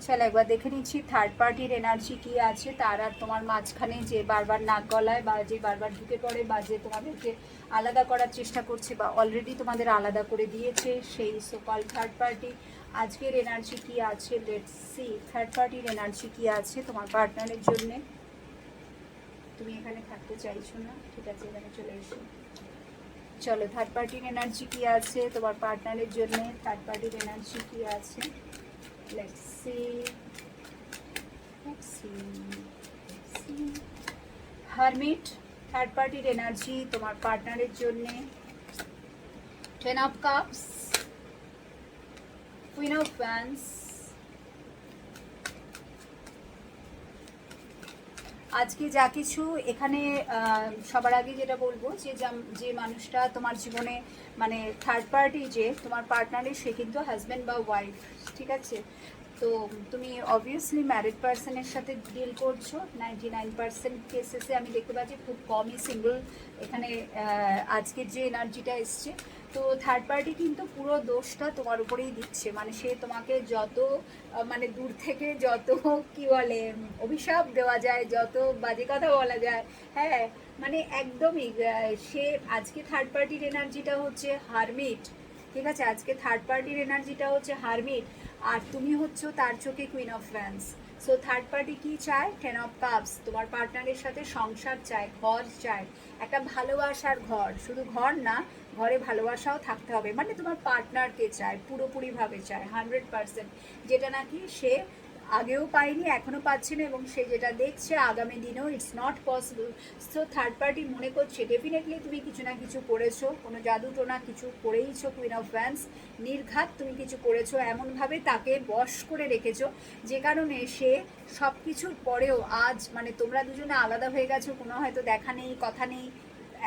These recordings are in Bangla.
চলো একবার দেখে নিচ্ছি থার্ড পার্টির এনার্জি কি আছে তার আর তোমার মাঝখানে, যে বারবার নাক গলায় বা যে বারবার ঢুকে পড়ে বা যে তোমাদেরকে আলাদা করার চেষ্টা করছে বা অলরেডি তোমাদের আলাদা করে দিয়েছে সেই সোকল থার্ড পার্টি। আজকের এনার্জি কি আছে, লেটস সি থার্ড পার্টির এনার্জি কি আছে তোমার পার্টনারের জন্যে। তুমি এখানে থাকতে চাইছো না, ঠিক আছে, এখানে চলে এসো। চলো থার্ড পার্টির এনার্জি কি আছে তোমার পার্টনারের জন্য, থার্ড পার্টির এনার্জি কি আছে, লেটস সি। হারমিট, থার্ড পার্টির এনার্জি তোমার পার্টনারের জন্য। 10 of Cups, Queen of Wands। আজকে যা কিছু এখানে সবার আগে যেটা বলবো যে মানুষটা তোমার জীবনে মানে থার্ড পার্টি যে তোমার পার্টনারের, সে কিন্তু হাজব্যান্ড বা ওয়াইফ, ঠিক আছে। তো তুমি অবভিয়াসলি ম্যারিড পার্সনের সাথে ডিল করছো। 99% কেসেসে আমি দেখতে পাচ্ছি, খুব কমই সিঙ্গল এখানে আজকের যে এনার্জিটা এসছে। তো থার্ড পার্টি কিন্তু পুরো দোষটা তোমার উপরেই দিচ্ছে, মানে সে তোমাকে যত মানে দূর থেকে যত কি বলে অভিশাপ দেওয়া যায়, যত বাজে কথা বলা যায়, হ্যাঁ মানে একদমই সে আজকে থার্ড পার্টির এনার্জিটা হচ্ছে হারমিট, ঠিক আছে। আজকে থার্ড পার্টির এনার্জিটা হচ্ছে হারমিট, আর তুমি হচ্ছে তার চোখে queen of wands. So third party কি চায়, 10 of Cups, তোমার পার্টনারের সাথে সংসার চায়, ঘর চায়, একটা ভালোবাসার ঘর, শুধু ঘর না, ঘরে ভালোবাসাও থাকতে হবে, মানে তোমার পার্টনারকে চায়, পুরোপুরিভাবে চায় 100%, যেটা নাকি সে আগেও পায়নি, এখনও পাচ্ছে না, এবং সে যেটা দেখছে আগামী দিনেও it's not possible. So third party মনে করছে ডেফিনেটলি তুমি কিছু না কিছু করেছো, কোনো জাদু টোনা কিছু করেইছো, কুইন অফ ওয়ান্স, নির্ঘাত তুমি কিছু করেছো, এমনভাবে তাকে বশ করে রেখেছো যে কারণে সে সব কিছুর পরেও আজ মানে তোমরা দুজনে আলাদা হয়ে গেছো, কোনো হয়তো দেখা নেই, কথা নেই,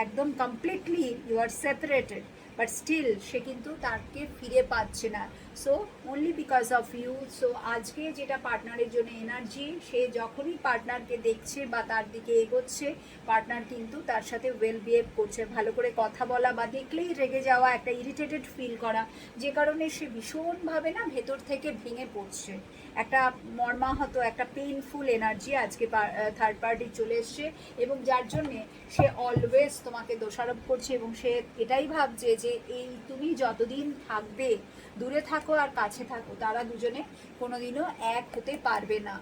একদম completely you are separated, but still সে কিন্তু তাকে ফিরে পাচ্ছে না। So only because of you. So আজকে যেটা পার্টনারের জন্য এনার্জি, সে যখনই পার্টনারকে দেখছে বা তার দিকে এগোচ্ছে, পার্টনার কিন্তু তার সাথে ওয়েল বিহেভ করছে, ভালো করে কথা বলা বা দেখলেই রেগে যাওয়া, একটা ইরিটেটেড ফিল করা, যে কারণে সে ভীষণভাবে না ভেতর থেকে ভেঙে পড়ছে, একটা মর্মাহত, একটা পেইনফুল এনার্জি আজকে থার্ড পার্টি চলে এসছে, এবং যার জন্যে সে অলওয়েজ তোমাকে দোষারোপ করছে, এবং সে এটাই ভাবছে যে এই তুমি যতদিন থাকবে, দূরে থাকো আর কাছে থাকো, তারা দুজনে কোনোদিনও এক হতে পারবে না।